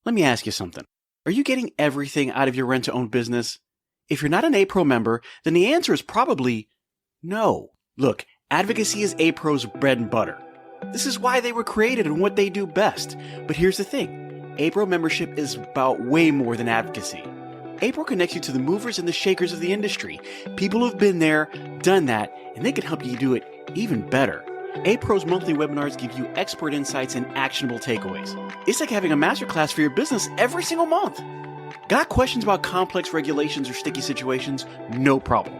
Let me ask you something. Are you getting everything out of your rent-to-own business? If you're not an A-Pro member, then the answer is probably no. Look, advocacy is A-Pro's bread and butter. This is why they were created and what they do best. But here's the thing. A-Pro membership is about way more than advocacy. A-Pro connects you to the movers and the shakers of the industry. People who've been there, done that, and they can help you do it even better. A-Pro's monthly webinars give you expert insights and actionable takeaways. It's like having a masterclass for your business every single month. Got questions about complex regulations or sticky situations? No problem.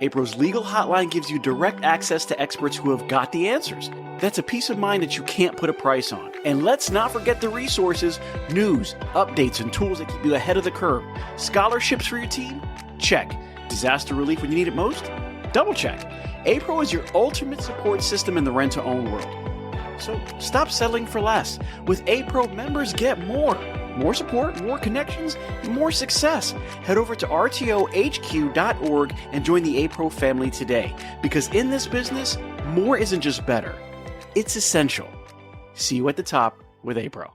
A-Pro's legal hotline gives you direct access to experts who have got the answers. That's a peace of mind that you can't put a price on. And let's not forget the resources, news, updates, and tools that keep you ahead of the curve. Scholarships for your team? Check. Disaster relief when you need it most? Double check. A-Pro is your ultimate support system in the rent-to-own world. So stop settling for less. With A-Pro, members get more. More support, more connections, and more success. Head over to rtohq.org and join the A-Pro family today. Because in this business, more isn't just better. It's essential. See you at the top with A-Pro.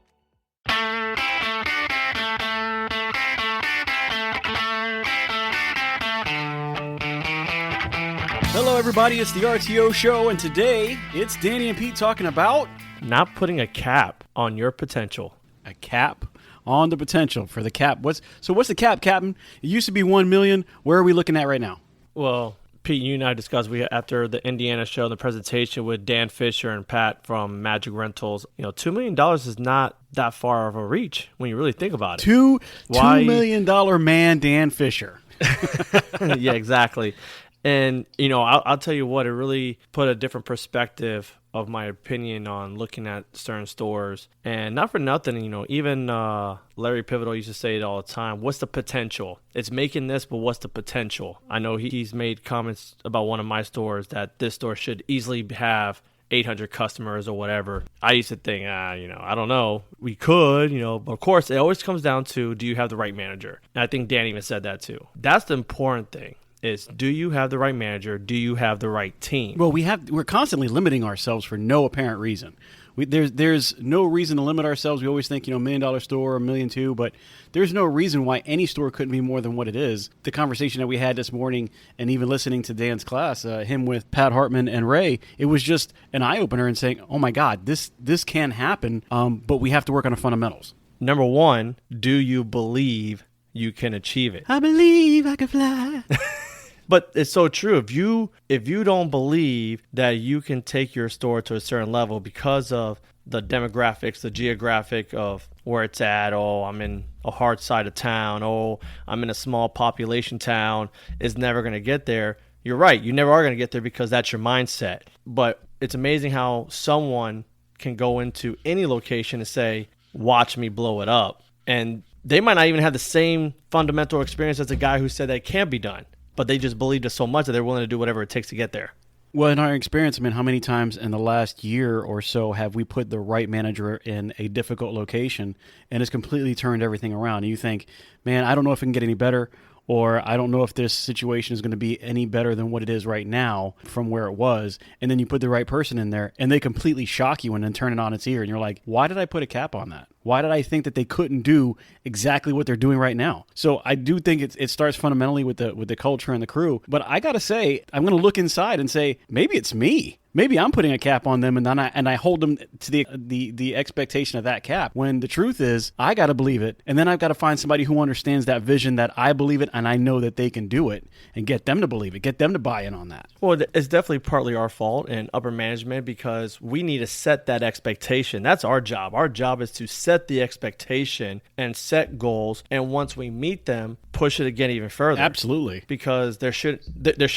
Hello, everybody. It's the RTO Show, and today it's Danny and Pete talking about not putting a cap on your potential. A cap on the potential for the cap. What's the cap, Captain? It used to be 1 million. Where are we looking at right now? Well, Pete, you and I discussed after the Indiana show, the presentation with Dan Fisher and Pat from Magic Rentals. $2 million is not that far of a reach when you really think about it. $2 million man, Dan Fisher. Yeah, exactly. And, I'll tell you what, it really put a different perspective of my opinion on looking at certain stores. And not for nothing, even Larry Pivotal used to say it all the time. What's the potential? It's making this, but what's the potential? I know he's made comments about one of my stores that this store should easily have 800 customers or whatever. I used to think, I don't know. We could, but of course, it always comes down to, do you have the right manager? And I think Dan even said that too. That's the important thing. Is do you have the right manager? Do you have the right team? Well, we're constantly limiting ourselves for no apparent reason. There's no reason to limit ourselves. We always think, $1 million store, $1.2 million, but there's no reason why any store couldn't be more than what it is. The conversation that we had this morning, and even listening to Dan's class, him with Pat Hartman and Ray, it was just an eye opener and saying, "Oh my God, this can happen," but we have to work on the fundamentals. Number one, do you believe you can achieve it? I believe I can fly. But it's so true. If you don't believe that you can take your store to a certain level because of the demographics, the geographic of where it's at, I'm in a hard side of town, I'm in a small population town, is never going to get there. You're right. You never are going to get there because that's your mindset. But it's amazing how someone can go into any location and say, watch me blow it up. And they might not even have the same fundamental experience as the guy who said that it can't be done. But they just believed it so much that they're willing to do whatever it takes to get there. Well, in our experience, how many times in the last year or so have we put the right manager in a difficult location and it's completely turned everything around? And you think, man, I don't know if it can get any better, or I don't know if this situation is going to be any better than what it is right now from where it was. And then you put the right person in there and they completely shock you and then turn it on its ear. And you're like, why did I put a cap on that? Why did I think that they couldn't do exactly what they're doing right now? So I do think it starts fundamentally with the culture and the crew. But I got to say, I'm going to look inside and say, maybe it's me. Maybe I'm putting a cap on them, and then I hold them to the expectation of that cap. When the truth is, I got to believe it, and then I've got to find somebody who understands that vision, that I believe it, and I know that they can do it, and get them to believe it, get them to buy in on that. Well, it's definitely partly our fault in upper management because we need to set that expectation. That's our job. Our job is to set the expectation and set goals, and once we meet them, push it again even further. Absolutely. Because there should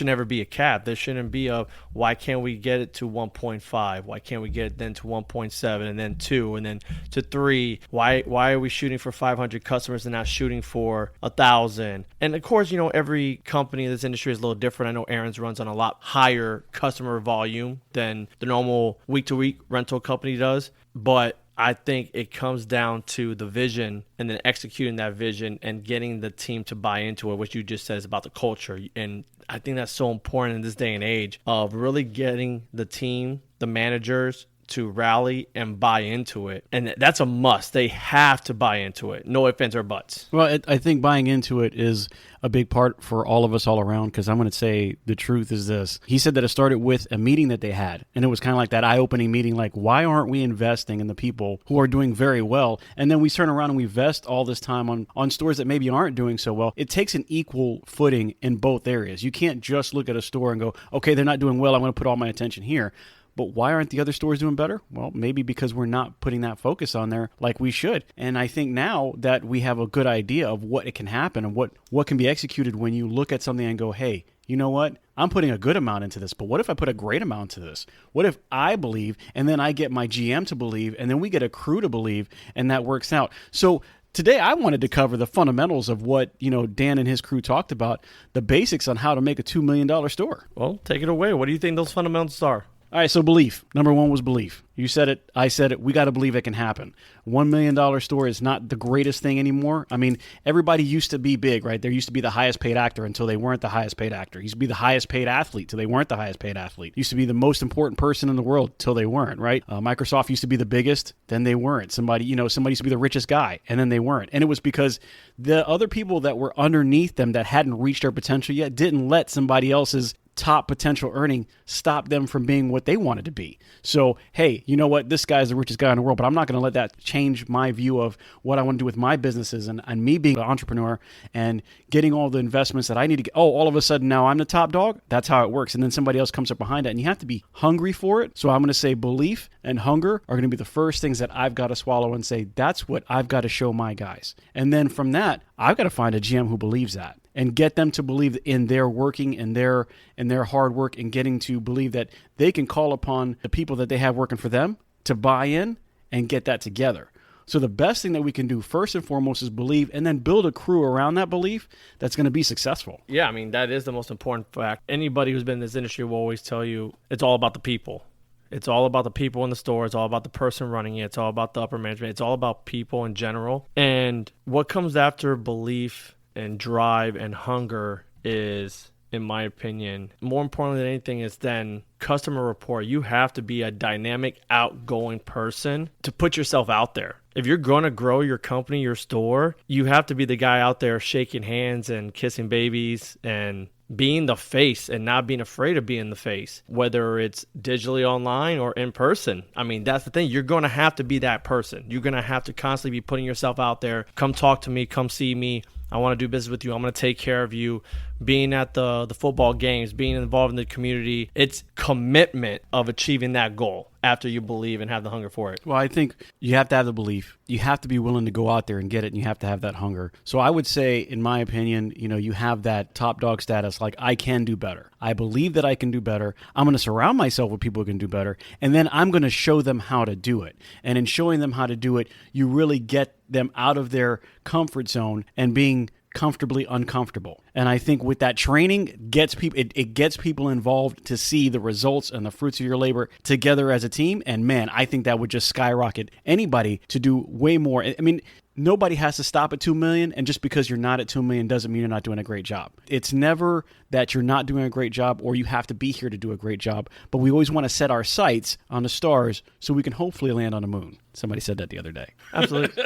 never be a cap. There shouldn't be a why can't we get it to 1.5? Why can't we get it then to 1.7 and then 2 and then to 3? Why are we shooting for 500 customers and not shooting for 1,000? And of course, every company in this industry is a little different. I know Aaron's runs on a lot higher customer volume than the normal week-to-week rental company does, but I think it comes down to the vision and then executing that vision and getting the team to buy into it, which you just said is about the culture. And I think that's so important in this day and age of really getting the team, the managers, to rally and buy into it. And that's a must. They have to buy into it. No ifs, ands, or buts. Well, I think buying into it is a big part for all of us all around, because I'm going to say the truth is this. He said that it started with a meeting that they had, and it was kind of like that eye-opening meeting, like, why aren't we investing in the people who are doing very well? And then we turn around and we invest all this time on stores that maybe aren't doing so well. It takes an equal footing in both areas. You can't just look at a store and go, okay, they're not doing well, I'm going to put all my attention here. But why aren't the other stores doing better? Well, maybe because we're not putting that focus on there like we should. And I think now that we have a good idea of what it can happen and what can be executed when you look at something and go, hey, you know what? I'm putting a good amount into this, but what if I put a great amount into this? What if I believe, and then I get my GM to believe, and then we get a crew to believe, and that works out? So today I wanted to cover the fundamentals of what, Dan and his crew talked about, the basics on how to make a $2 million store. Well, take it away. What do you think those fundamentals are? All right, so belief. Number one was belief. You said it, I said it, we got to believe it can happen. $1 million store is not the greatest thing anymore. I mean, everybody used to be big, right? There used to be the highest paid actor until they weren't the highest paid actor. Used to be the highest paid athlete till they weren't the highest paid athlete. Used to be the most important person in the world till they weren't, right? Microsoft used to be the biggest, then they weren't. Somebody used to be the richest guy, and then they weren't. And it was because the other people that were underneath them that hadn't reached their potential yet didn't let somebody else's top potential earning stop them from being what they wanted to be. So, hey, you know what? This guy's the richest guy in the world, but I'm not going to let that change my view of what I want to do with my businesses and me being an entrepreneur and getting all the investments that I need to get. Oh, all of a sudden now I'm the top dog? That's how it works. And then somebody else comes up behind it, and you have to be hungry for it. So I'm going to say belief and hunger are going to be the first things that I've got to swallow and say, that's what I've got to show my guys. And then from that, I've got to find a GM who believes that, and get them to believe in their working and their hard work, and getting to believe that they can call upon the people that they have working for them to buy in and get that together. So the best thing that we can do first and foremost is believe, and then build a crew around that belief that's going to be successful. Yeah, I mean, that is the most important fact. Anybody who's been in this industry will always tell you it's all about the people. It's all about the people in the store. It's all about the person running it. It's all about the upper management. It's all about people in general. And what comes after belief and drive and hunger is, in my opinion, more importantly than anything, is then customer rapport. You have to be a dynamic, outgoing person to put yourself out there. If you're going to grow your company, your store, you have to be the guy out there shaking hands and kissing babies and being the face and not being afraid of being the face, whether it's digitally online or in person. I mean, that's the thing. You're going to have to be that person. You're going to have to constantly be putting yourself out there. Come talk to me. Come see me. I want to do business with you. I'm going to take care of you. Being at the football games, being involved in the community, it's commitment of achieving that goal after you believe and have the hunger for it. Well, I think you have to have the belief. You have to be willing to go out there and get it, and you have to have that hunger. So I would say, in my opinion, you have that top dog status, like, I can do better. I believe that I can do better. I'm going to surround myself with people who can do better, and then I'm going to show them how to do it. And in showing them how to do it, you really get them out of their comfort zone and being comfortably uncomfortable. And I think with that training, it gets people involved to see the results and the fruits of your labor together as a team. And man, I think that would just skyrocket anybody to do way more. I mean, nobody has to stop at 2 million, and just because you're not at 2 million doesn't mean you're not doing a great job. It's never that you're not doing a great job or you have to be here to do a great job, but we always want to set our sights on the stars so we can hopefully land on the moon. Somebody said that the other day. Absolutely.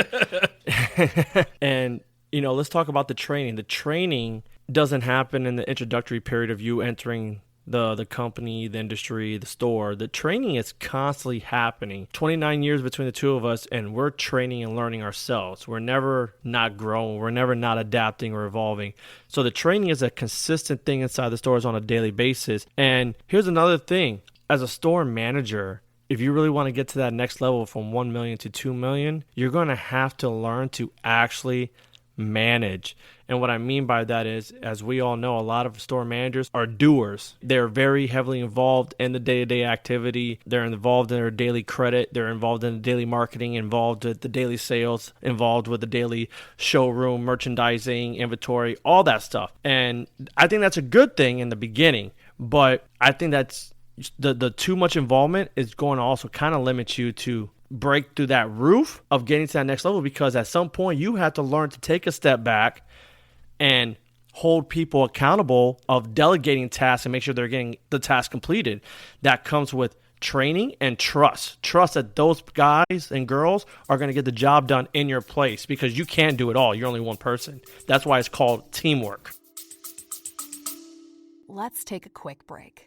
And let's talk about the training. The training doesn't happen in the introductory period of you entering the company, the industry, the store. The training is constantly happening. 29 years between the two of us, and we're training and learning ourselves. We're never not growing. We're never not adapting or evolving. So the training is a consistent thing inside the stores on a daily basis. And here's another thing. As a store manager, if you really want to get to that next level from 1 million to 2 million, you're going to have to learn to actually manage. And what I mean by that is, as we all know, a lot of store managers are doers. They're very heavily involved in the day-to-day activity. They're involved in their daily credit. They're involved in the daily marketing, involved with the daily sales, involved with the daily showroom, merchandising, inventory, all that stuff. And I think that's a good thing in the beginning, but I think that's the too much involvement is going to also kind of limit you to break through that roof of getting to that next level, because at some point you have to learn to take a step back and hold people accountable of delegating tasks and make sure they're getting the task completed. That comes with training and trust. Trust that those guys and girls are going to get the job done in your place, because you can't do it all. You're only one person. That's why it's called teamwork. Let's take a quick break.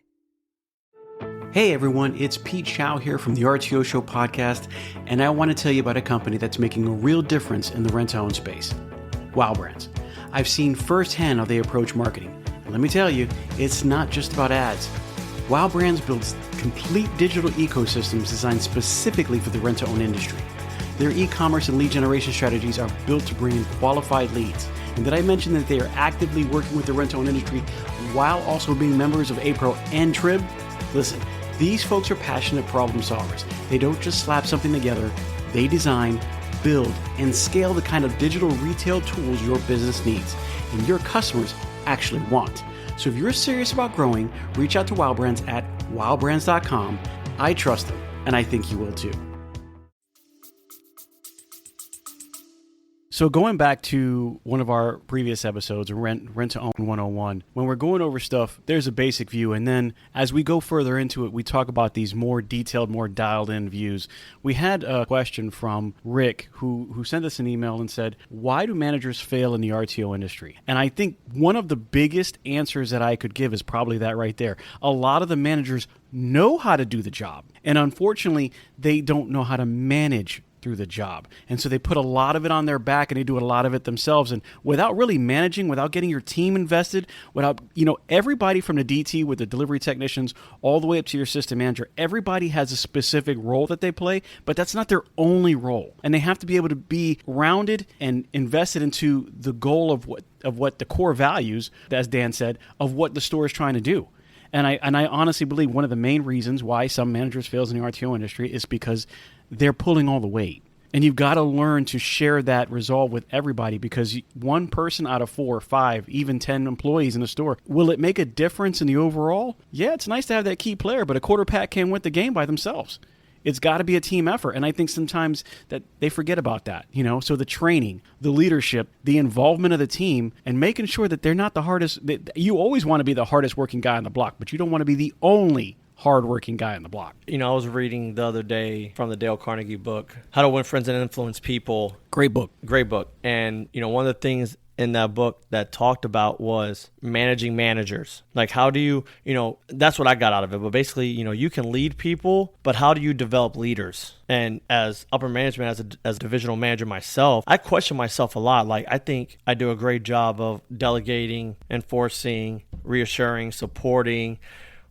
Hey everyone, it's Pete Shau here from the RTO Show podcast, and I want to tell you about a company that's making a real difference in the rent-to-own space. Wow Brands. I've seen firsthand how they approach marketing. And let me tell you, it's not just about ads. Wow Brands builds complete digital ecosystems designed specifically for the rent-to-own industry. Their e-commerce and lead generation strategies are built to bring in qualified leads. And did I mention that they are actively working with the rent-to-own industry while also being members of APRO and TRIB? Listen, these folks are passionate problem solvers. They don't just slap something together. They design, build, and scale the kind of digital retail tools your business needs and your customers actually want. So if you're serious about growing, reach out to Wow Brands at wowbrands.com. I trust them, and I think you will too. So going back to one of our previous episodes, Rent to Own 101, when we're going over stuff, there's a basic view. And then as we go further into it, we talk about these more detailed, more dialed in views. We had a question from Rick who sent us an email and said, why do managers fail in the RTO industry? And I think one of the biggest answers that I could give is probably that right there. A lot of the managers know how to do the job. And unfortunately, they don't know how to manage through the job. And so they put a lot of it on their back and they do a lot of it themselves. And without really managing, without getting your team invested, without, everybody from the DT with the delivery technicians all the way up to your system manager, everybody has a specific role that they play, but that's not their only role. And they have to be able to be rounded and invested into the goal of what the core values, as Dan said, of what the store is trying to do. And I honestly believe one of the main reasons why some managers fail in the RTO industry is because they're pulling all the weight. And you've got to learn to share that resolve with everybody, because one person out of 4 or 5, even 10 employees in the store, will it make a difference in the overall? Yeah, it's nice to have that key player, but a quarter pack can't win the game by themselves. It's got to be a team effort. And I think sometimes that they forget about that, So the training, the leadership, the involvement of the team, and making sure that they're not the hardest. You always want to be the hardest working guy on the block, but you don't want to be the only hardworking guy on the block. I was reading the other day from the Dale Carnegie book, How to Win Friends and Influence People. Great book. And, one of the things in that book that talked about was managing managers. Like, how do you, that's what I got out of it. But basically, you can lead people, but how do you develop leaders? And as upper management, as a divisional manager myself, I question myself a lot. Like, I think I do a great job of delegating, enforcing, reassuring, supporting.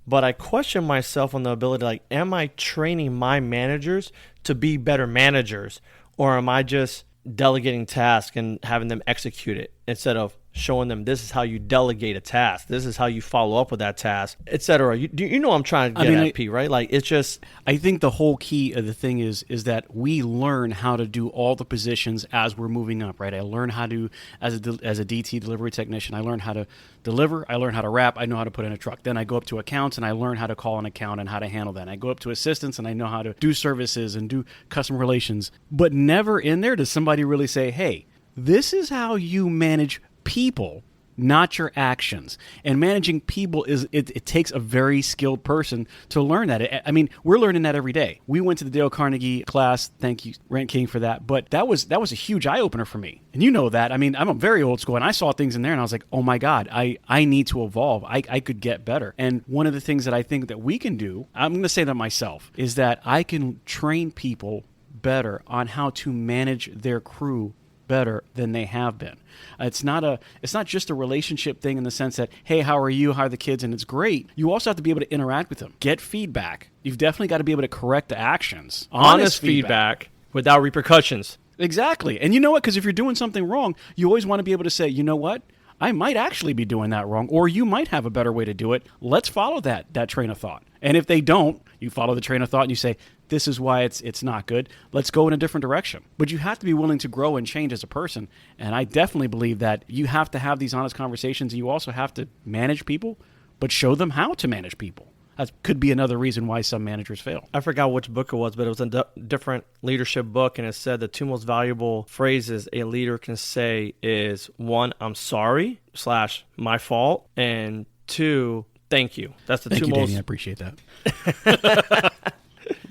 But I question myself on the ability, like, am I training my managers to be better managers? Or am I just delegating tasks and having them execute it instead of showing them this is how you delegate a task, this is how you follow up with that task, etc. You know I'm trying to get at, Pete, right? Like, it's just, I think the whole key of the thing is that we learn how to do all the positions as we're moving up, right? I learn how to, as a DT delivery technician, I learn how to deliver, I learn how to wrap, I know how to put in a truck. Then I go up to accounts and I learn how to call an account and how to handle that. And I go up to assistants and I know how to do services and do customer relations. But never in there does somebody really say, hey, this is how you manage people, not your actions. And managing people it takes a very skilled person to learn that. I mean, we're learning that every day. We went to the Dale Carnegie class. Thank you, Rent King, for that. But that was a huge eye opener for me. And you know that. I mean, I'm a very old school, and I saw things in there, and I was like, oh my God, I need to evolve. I could get better. And one of the things that I think that we can do, I'm going to say that myself, is that I can train people better on how to manage their crew better than they have been. It's not just a relationship thing in the sense that, hey, how are you? How are the kids? And it's great. You also have to be able to interact with them, get feedback. You've definitely got to be able to correct the actions. Honest feedback without repercussions. Exactly. And you know what? Because if you're doing something wrong, you always want to be able to say, you know what? I might actually be doing that wrong, or you might have a better way to do it. Let's follow that train of thought. And if they don't, you follow the train of thought and you say, this is why it's not good. Let's go in a different direction. But you have to be willing to grow and change as a person. And I definitely believe that you have to have these honest conversations. And you also have to manage people, but show them how to manage people. That could be another reason why some managers fail. I forgot which book it was, but it was a different leadership book, and it said the 2 most valuable phrases a leader can say is 1, I'm sorry / my fault, and 2, Thank you. That's the Thank two you, most. Danny. I appreciate that.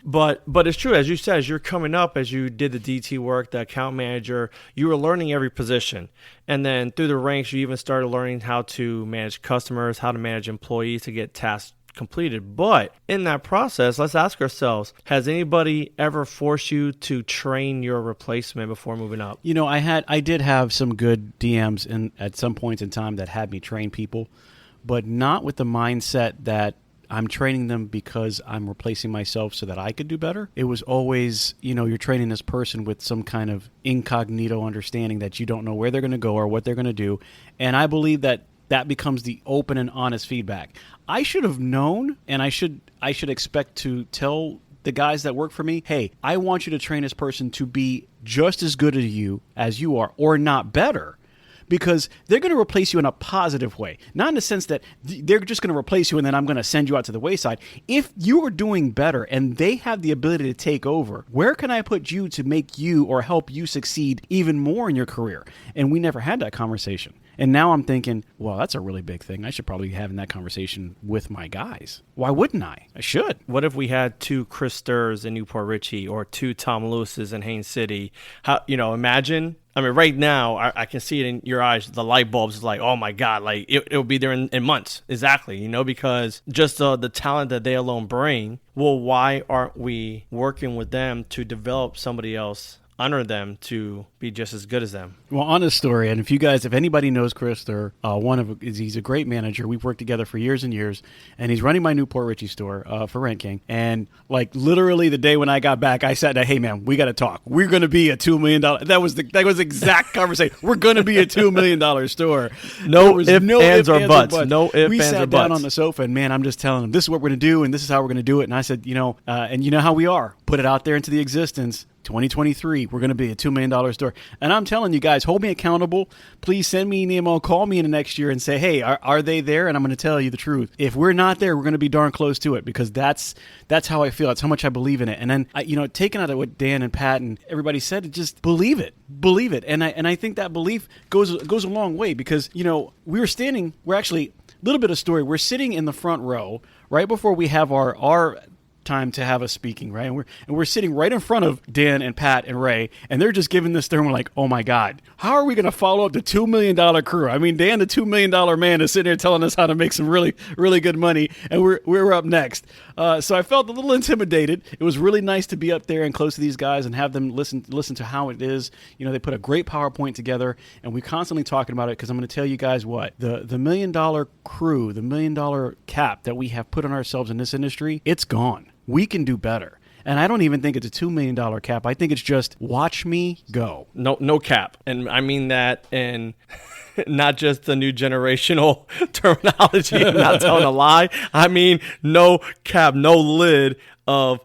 But it's true, as you said, as you're coming up, as you did the DT work, the account manager, you were learning every position. And then through the ranks, you even started learning how to manage customers, how to manage employees to get tasks completed. But in that process, let's ask ourselves, has anybody ever forced you to train your replacement before moving up? You know, I did have some good DMs at some points in time that had me train people, but not with the mindset that I'm training them because I'm replacing myself so that I could do better. It was always, you're training this person with some kind of incognito understanding that you don't know where they're going to go or what they're going to do. And I believe that becomes the open and honest feedback. I should have known, and I should expect to tell the guys that work for me, hey, I want you to train this person to be just as good as you are, or not better. Because they're going to replace you in a positive way. Not in the sense that they're just going to replace you and then I'm going to send you out to the wayside. If you are doing better and they have the ability to take over, where can I put you to make you or help you succeed even more in your career? And we never had that conversation. And now I'm thinking, well, that's a really big thing. I should probably be having that conversation with my guys. Why wouldn't I? I should. What if we had 2 Chris Sturrs in Newport Richey or 2 Tom Lewises in Haines City? Imagine. I mean, right now, I can see it in your eyes. The light bulbs is like, oh, my God, like it'll be there in months. Exactly, because just the talent that they alone bring. Well, why aren't we working with them to develop somebody else under them to be just as good as them? Well, honest story, and if anybody knows Chris, he's a great manager. We've worked together for years and years, and he's running my Newport Richey store for Rent King. And like literally the day when I got back, I said, "Hey man, we got to talk. We're going to be a $2 million." That was the exact conversation. We're going to be a $2 million store. No ifs, ands, or buts. No ifs, ands, or buts. We sat down on the sofa, and man, I'm just telling him, this is what we're going to do, and this is how we're going to do it. And I said, and you know how we are. Put it out there into the existence. 2023, we're going to be a $2 million store. And I'm telling you guys, hold me accountable. Please send me an email, call me in the next year and say, hey, are they there? And I'm going to tell you the truth. If we're not there, we're going to be darn close to it, because that's how I feel. That's how much I believe in it. And then, taking out of what Dan and Pat and everybody said, just believe it. Believe it. And I think that belief goes a long way, because, we're actually, a little bit of story. We're sitting in the front row right before we have our time to have us speaking, right? And we're sitting right in front of Dan and Pat and Ray, and they're just giving this there, and we're like, oh my God, how are we going to follow up the $2 million crew? I mean, Dan, the $2 million man, is sitting there telling us how to make some really, really good money, and we're up next. So I felt a little intimidated. It was really nice to be up there and close to these guys and have them listen to how it is. They put a great PowerPoint together, and we're constantly talking about it, because I'm going to tell you guys what, the $1 million crew, the $1 million cap that we have put on ourselves in this industry, it's gone. We can do better. And I don't even think it's a $2 million cap. I think it's just watch me go. No cap. And I mean that in not just the new generational terminology. I'm not telling a lie. I mean no cap, no lid of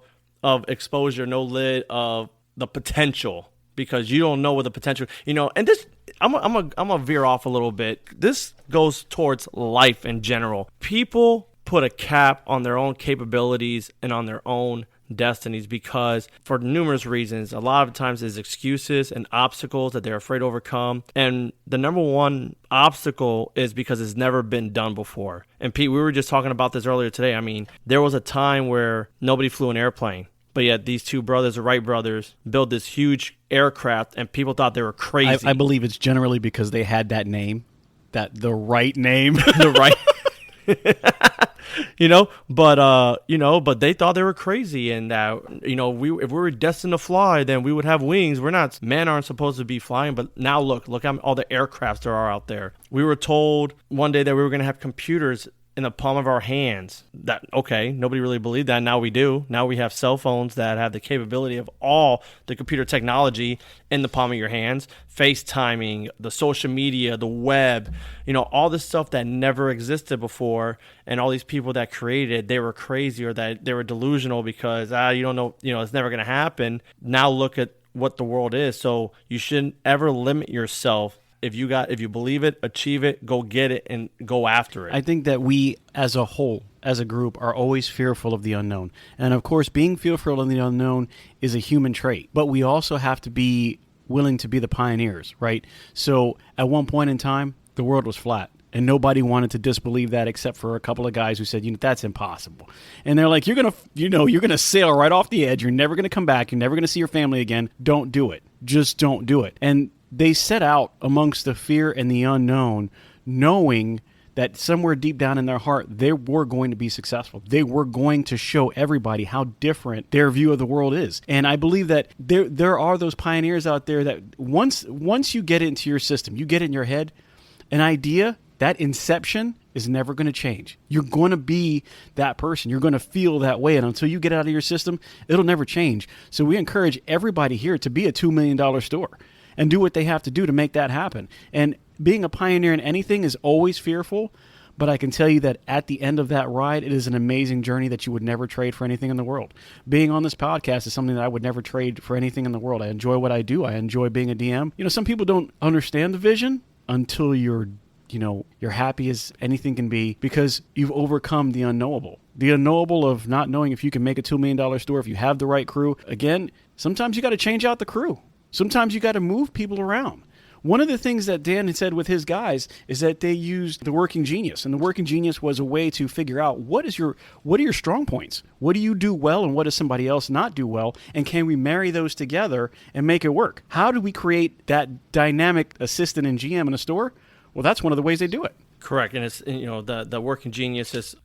exposure, no lid of the potential, because you don't know what the potential, and this, I'm gonna veer off a little bit. This goes towards life in general. People put a cap on their own capabilities and on their own destinies, because for numerous reasons, a lot of times is excuses and obstacles that they're afraid to overcome. And the number one obstacle is because it's never been done before. And Pete, we were just talking about this earlier today. I mean, there was a time where nobody flew an airplane, but yet these 2 brothers, the Wright brothers, built this huge aircraft, and people thought they were crazy. I believe it's generally because they had that name, the right name. The right but they thought they were crazy, and that if we were destined to fly, then we would have wings. Men aren't supposed to be flying, but now look at all the aircrafts there are out there. We were told one day that we were going to have computers in the palm of our hands. Nobody really believed that. Now we do. Now we have cell phones that have the capability of all the computer technology in the palm of your hands. FaceTiming, the social media, the web, all this stuff that never existed before. And all these people that created it, they were crazy, or that they were delusional because, you don't know, it's never going to happen. Now look at what the world is. So you shouldn't ever limit yourself. If you believe it, achieve it, go get it, and go after it. I think that we, as a whole, as a group, are always fearful of the unknown. And of course, being fearful of the unknown is a human trait. But we also have to be willing to be the pioneers, right? So at one point in time, the world was flat. And nobody wanted to disbelieve that except for a couple of guys who said, that's impossible. And they're like, you're going to sail right off the edge. You're never going to come back. You're never going to see your family again. Don't do it. Just don't do it. And they set out amongst the fear and the unknown, knowing that somewhere deep down in their heart, they were going to be successful. They were going to show everybody how different their view of the world is. And I believe that there are those pioneers out there that once you get it into your system, you get it in your head, an idea, that inception is never going to change. You're going to be that person. You're going to feel that way. And until you get it out of your system, it'll never change. So we encourage everybody here to be a $2 million store and do what they have to do to make that happen. And being a pioneer in anything is always fearful, but I can tell you that at the end of that ride, it is an amazing journey that you would never trade for anything in the world. Being on this podcast is something that I would never trade for anything in the world. I enjoy what I do. I enjoy being a DM. Some people don't understand the vision until you're happy as anything can be because you've overcome the unknowable. The unknowable of not knowing if you can make a $2 million store, if you have the right crew. Again, sometimes you got to change out the crew. Sometimes you got to move people around. One of the things that Dan had said with his guys is that they used the working genius, and the working genius was a way to figure out what are your strong points? What do you do well and what does somebody else not do well? And can we marry those together and make it work? How do we create that dynamic assistant and GM in a store? Well, that's one of the ways they do it. Correct. And it's, the working genius is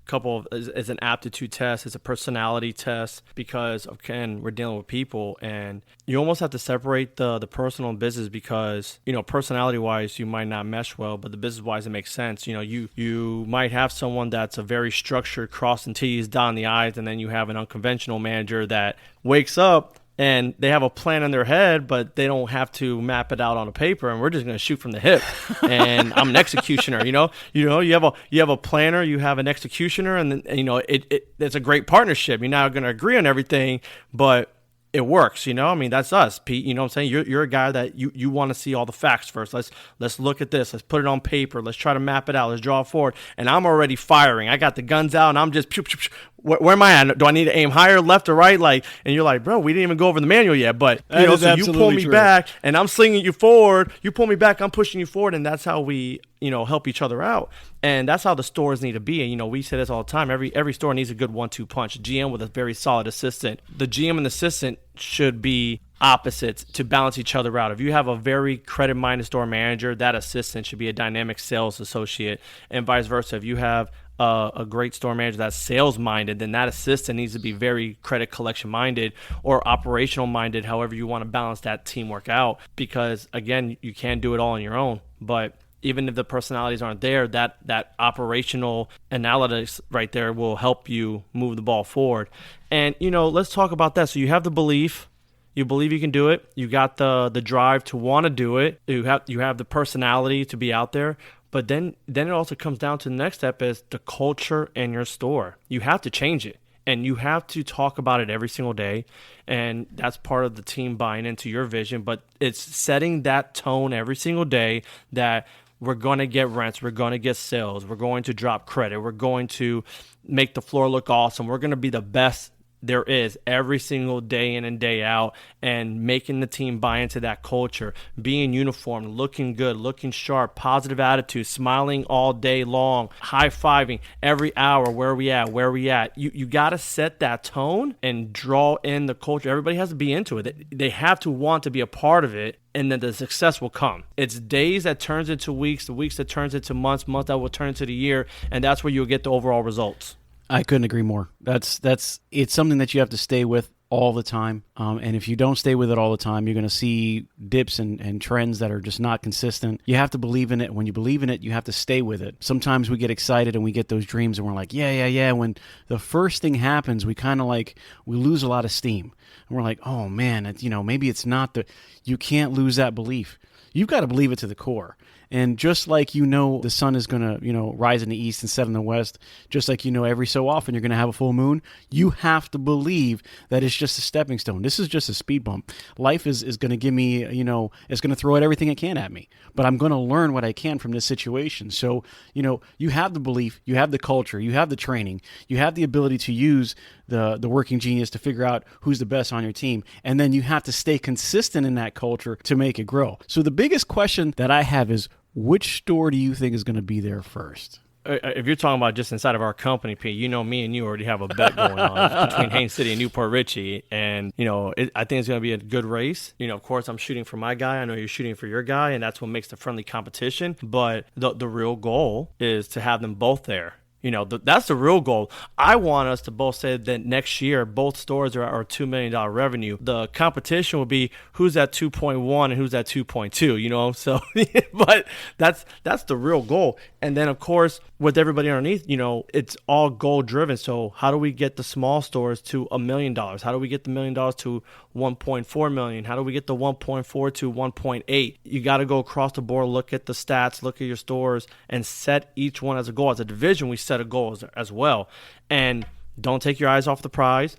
is an aptitude test. It's a personality test because, again, we're dealing with people and you almost have to separate the personal and business because, personality wise, you might not mesh well, but the business wise, it makes sense. You might have someone that's a very structured, crossing T's, dotting the I's, and then you have an unconventional manager that wakes up and they have a plan in their head, but they don't have to map it out on a paper. And we're just going to shoot from the hip. And I'm an executioner. You have a planner, you have an executioner, and then it's a great partnership. You're not going to agree on everything, but it works. That's us, Pete. You know what I'm saying? You're a guy that you want to see all the facts first. Let's look at this. Let's put it on paper. Let's try to map it out. Let's draw it forward. And I'm already firing. I got the guns out, and I'm just pew, pew, pew. Where am I at? Do I need to aim higher, left, or right? And you're like, bro, we didn't even go over the manual yet. But so you pull me back, and I'm slinging you forward. You pull me back, I'm pushing you forward, and that's how we, help each other out. And that's how the stores need to be. And we say this all the time. Every store needs a good 1-2 punch. GM with a very solid assistant. The GM and the assistant should be opposites to balance each other out. If you have a very credit-minded store manager, that assistant should be a dynamic sales associate, and vice versa. If you have a great store manager that's sales minded, then that assistant needs to be very credit collection minded or operational minded, however you want to balance that teamwork out, because again, you can't do it all on your own. But even if the personalities aren't there, that operational analytics right there will help you move the ball forward. And let's talk about that. So you have the belief. You believe you can do it. You got the drive to want to do it. You have the personality to be out there. But then it also comes down to the next step is the culture in your store. You have to change it, and you have to talk about it every single day, and that's part of the team buying into your vision. But it's setting that tone every single day that we're going to get rents, we're going to get sales, we're going to drop credit, we're going to make the floor look awesome, we're going to be the best there is every single day in and day out, and making the team buy into that culture, being uniformed, looking good, looking sharp, positive attitude, smiling all day long, high-fiving every hour. Where are we at? You got to set that tone and draw in the culture. Everybody has to be into it. They have to want to be a part of it, and then the success will come. It's days that turns into weeks, the weeks that turns into months, month that will turn into the year, and that's where you'll get the overall results. I couldn't agree more. It's something that you have to stay with all the time. And if you don't stay with it all the time, you're going to see dips and trends that are just not consistent. You have to believe in it. When you believe in it, you have to stay with it. Sometimes we get excited and we get those dreams and we're like, yeah. When the first thing happens, we kind of we lose a lot of steam. And we're like, oh man, maybe it's not you can't lose that belief. You've got to believe it to the core. And just like the sun is going to, rise in the east and set in the west, just like every so often you're going to have a full moon, you have to believe that it's just a stepping stone. This is just a speed bump. Life is going to give me, it's going to throw everything it can at me. But I'm going to learn what I can from this situation. So, you have the belief, you have the culture, you have the training, you have the ability to use the working genius to figure out who's the best on your team. And then you have to stay consistent in that culture to make it grow. So the biggest question that I have is, which store do you think is going to be there first? If you're talking about just inside of our company, Pete, you know me and you already have a bet going on between Haines City and Newport Richey. And, I think it's going to be a good race. Of course, I'm shooting for my guy. I know you're shooting for your guy, and that's what makes the friendly competition. But the real goal is to have them both there. That's the real goal. I want us to both say that next year, both stores are $2 million revenue. The competition will be who's at 2.1 and who's at 2.2, So, but that's the real goal. And then, of course, with everybody underneath, it's all goal driven. So how do we get the small stores to $1 million? How do we get the $1 million to 1.4 million? How do we get the 1.4 to 1.8? You got to go across the board, look at the stats, look at your stores, and set each one as a goal. As a division, we set a goal as well. And don't take your eyes off the prize.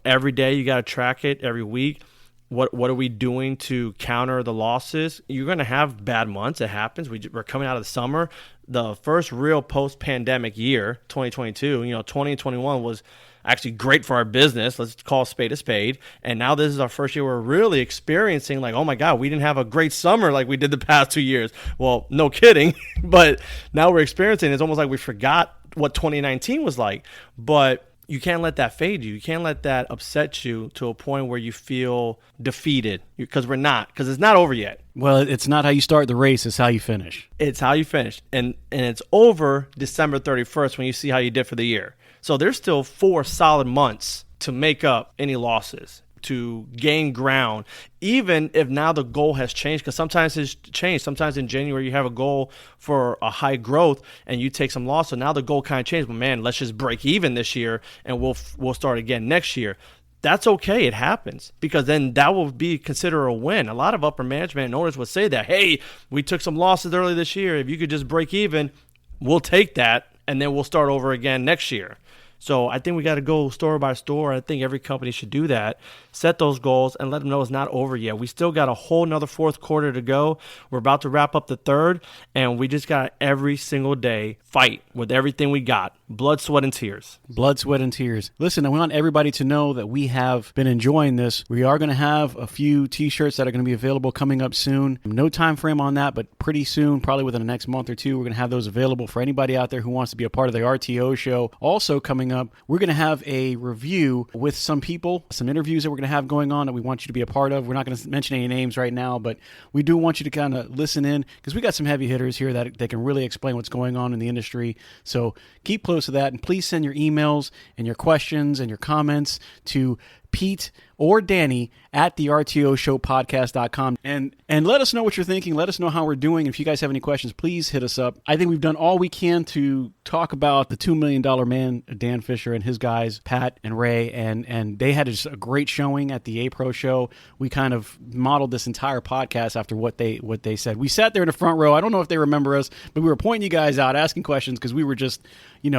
Every day you got to track it, every week. What are we doing to counter the losses? You're going to have bad months. It happens. We're coming out of the summer. The first real post-pandemic year, 2022, 20 and 21 was actually great for our business. Let's call a spade. And now this is our first year we're really experiencing like, oh my God, we didn't have a great summer like we did the past 2 years. Well, no kidding. But now we're experiencing, it's almost like we forgot what 2019 was like. But you can't let that fade you. You can't let that upset you to a point where you feel defeated, because it's not over yet. Well, it's not how you start the race, it's how you finish. It's how you finish. And it's over December 31st when you see how you did for the year. So there's still 4 solid months to make up any losses, to gain ground, even if now the goal has changed, because sometimes it's changed. Sometimes in January you have a goal for a high growth and you take some loss. So now the goal kind of changed. But man, let's just break even this year and we'll start again next year. That's okay. It happens, because then that will be considered a win. A lot of upper management and owners would say that, hey, we took some losses early this year. If you could just break even, we'll take that and then we'll start over again next year. So I think we got to go store by store. I think every company should do that. Set those goals and let them know it's not over yet. We still got a whole nother fourth quarter to go. We're about to wrap up the third, and we just got every single day fight with everything we got. Blood, sweat, and tears. Blood, sweat, and tears. Listen, I want everybody to know that we have been enjoying this. We are going to have a few T-shirts that are going to be available coming up soon. No time frame on that, but pretty soon, probably within the next month or two, we're going to have those available for anybody out there who wants to be a part of the RTO show. Also coming up, we're going to have a review with some people, some interviews that we're going to have going on that we want you to be a part of. We're not going to mention any names right now, but we do want you to kind of listen in, because we got some heavy hitters here that they can really explain what's going on in the industry. So keep close to that, and please send your emails and your questions and your comments to Pete or Danny at the RTOshowpodcast.com, and let us know what you're thinking. Let us know how we're doing. If you guys have any questions, please hit us up. I think we've done all we can to talk about the $2 million man, Dan Fisher, and his guys, Pat and Ray, and they had just a great showing at the A-Pro show. We kind of modeled this entire podcast after what they said. We sat there in the front row. I don't know if they remember us, but we were pointing you guys out, asking questions, because we were just, in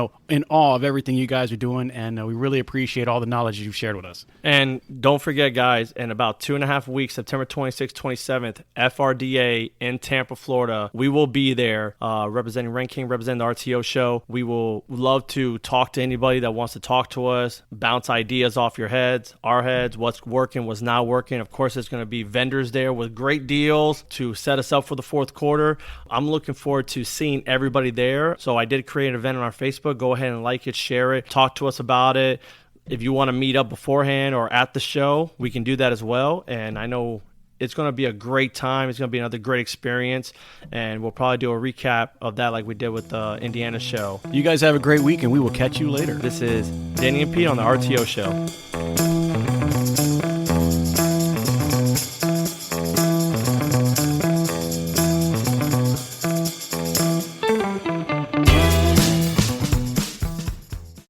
awe of everything you guys are doing, and we really appreciate all the knowledge you've shared with us. And don't forget, guys, in about 2.5 weeks, September 26th, 27th, FRDA in Tampa, Florida, we will be there representing Ranking, representing the RTO show. We will love to talk to anybody that wants to talk to us, bounce ideas off your heads, our heads, what's working, what's not working. Of course, there's going to be vendors there with great deals to set us up for the fourth quarter. I'm looking forward to seeing everybody there. So I did create an event on our Facebook. Go ahead and like it, share it, talk to us about it. If you want to meet up beforehand or at the show, we can do that as well. And I know it's going to be a great time. It's going to be another great experience. And we'll probably do a recap of that like we did with the Indiana show. You guys have a great week, and we will catch you later. This is Danny and Pete on the RTO show.